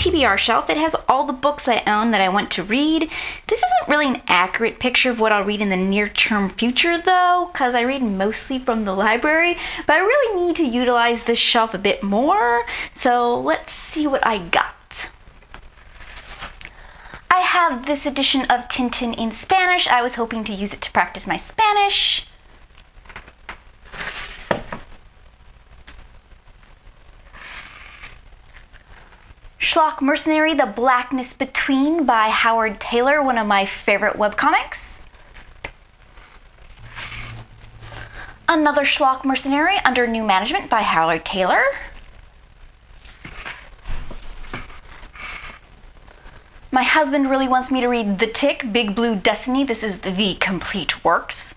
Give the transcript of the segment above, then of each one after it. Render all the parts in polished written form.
TBR shelf. It has all the books I own that I want to read. This isn't really an accurate picture of what I'll read in the near-term future, though, because I read mostly from the library, but I really need to utilize this shelf a bit more, so let's see what I got. I have this edition of Tintin in Spanish. I was hoping to use it to practice my Spanish. Schlock Mercenary, The Blackness Between by Howard Taylor, one of my favorite webcomics. Another Schlock Mercenary, Under New Management by Howard Taylor. My husband really wants me to read The Tick, Big Blue Destiny. This is the complete works.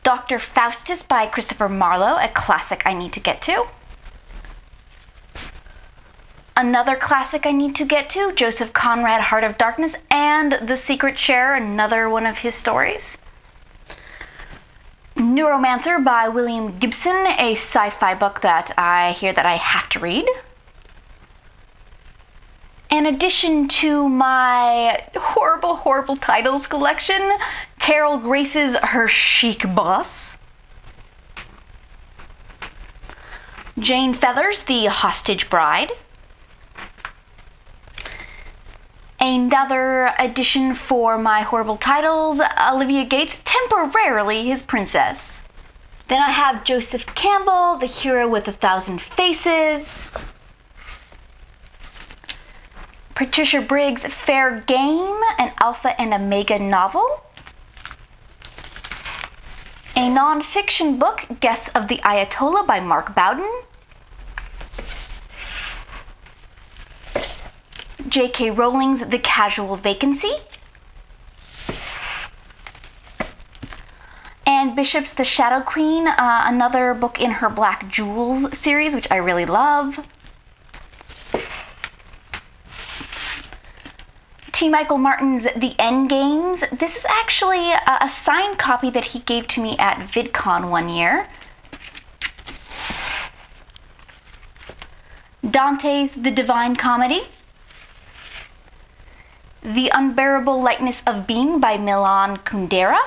Dr. Faustus by Christopher Marlowe, a classic I need to get to. Another classic I need to get to, Joseph Conrad, Heart of Darkness, and The Secret Chair, another one of his stories. Neuromancer by William Gibson, a sci-fi book that I hear that I have to read. In addition to my horrible titles collection, Carol Grace's Her Chic Boss. Jane Feathers' The Hostage Bride. Another edition for my horrible titles, Olivia Gates' Temporarily His Princess. Then I have Joseph Campbell, The Hero with a Thousand Faces. Patricia Briggs' Fair Game, an Alpha and Omega novel. A non-fiction book, Guess of the Ayatollah by Mark Bowden. J.K. Rowling's The Casual Vacancy. Anne Bishop's The Shadow Queen, another book in her Black Jewels series, which I really love. T. Michael Martin's The Endgames. This is actually a signed copy that he gave to me at VidCon one year. Dante's The Divine Comedy. The Unbearable Lightness of Being by Milan Kundera.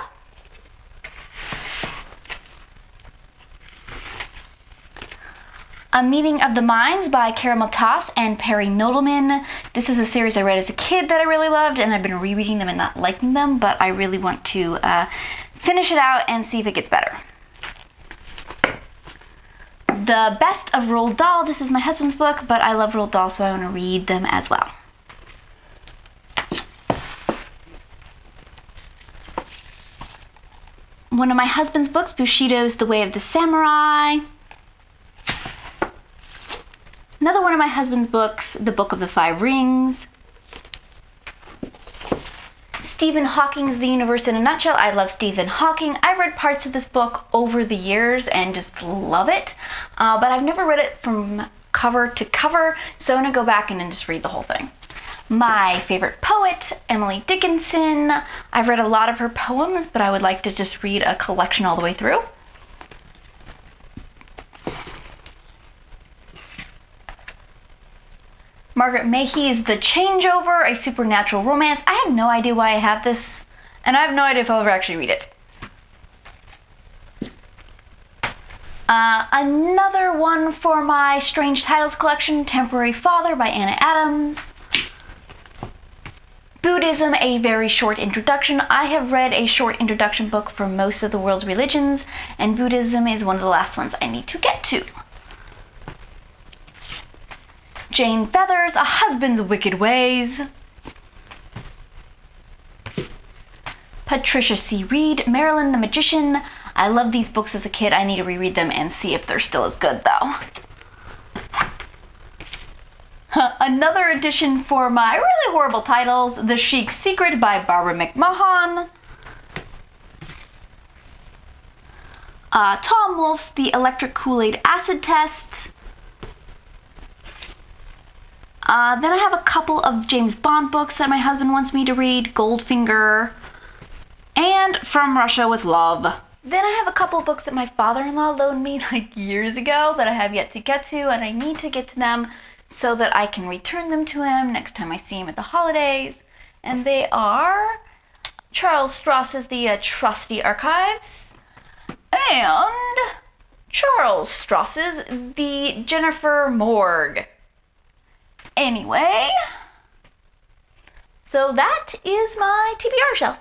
A Meeting of the Minds by Kara Matas and Perry Nodelman. This is a series I read as a kid that I really loved, and I've been rereading them and not liking them, but I really want to finish it out and see if it gets better. The Best of Roald Dahl. This is my husband's book, but I love Roald Dahl, so I want to read them as well. One of my husband's books, Bushido's The Way of the Samurai. Another one of my husband's books, The Book of the Five Rings. Stephen Hawking's The Universe in a Nutshell. I love Stephen Hawking. I've read parts of this book over the years and just love it, but I've never read it from cover to cover, so I'm gonna go back and then just read the whole thing. My favorite poet, Emily Dickinson. I've read a lot of her poems, but I would like to just read a collection all the way through. Margaret Mahy's The Changeover, a supernatural romance. I have no idea why I have this, and I have no idea if I'll ever actually read it. Another one for my Strange Titles collection, Temporary Father by Anna Adams. Buddhism, a very short introduction. I have read a short introduction book for most of the world's religions, and Buddhism is one of the last ones I need to get to. Jane Feathers, A Husband's Wicked Ways. Patricia C. Reed, Marilyn the Magician. I loved these books as a kid. I need to reread them and see if they're still as good, though. Another edition for my really horrible titles, The Chic Secret by Barbara McMahon. Tom Wolfe's The Electric Kool-Aid Acid Test. Then I have a couple of James Bond books that my husband wants me to read, Goldfinger, and From Russia with Love. Then I have a couple books that my father-in-law loaned me like years ago that I have yet to get to, and I need to get to them so that I can return them to him next time I see him at the holidays. And they are Charles Stross's The Atrocity Archives and Charles Stross's The Jennifer Morgue. Anyway, so that is my TBR shelf.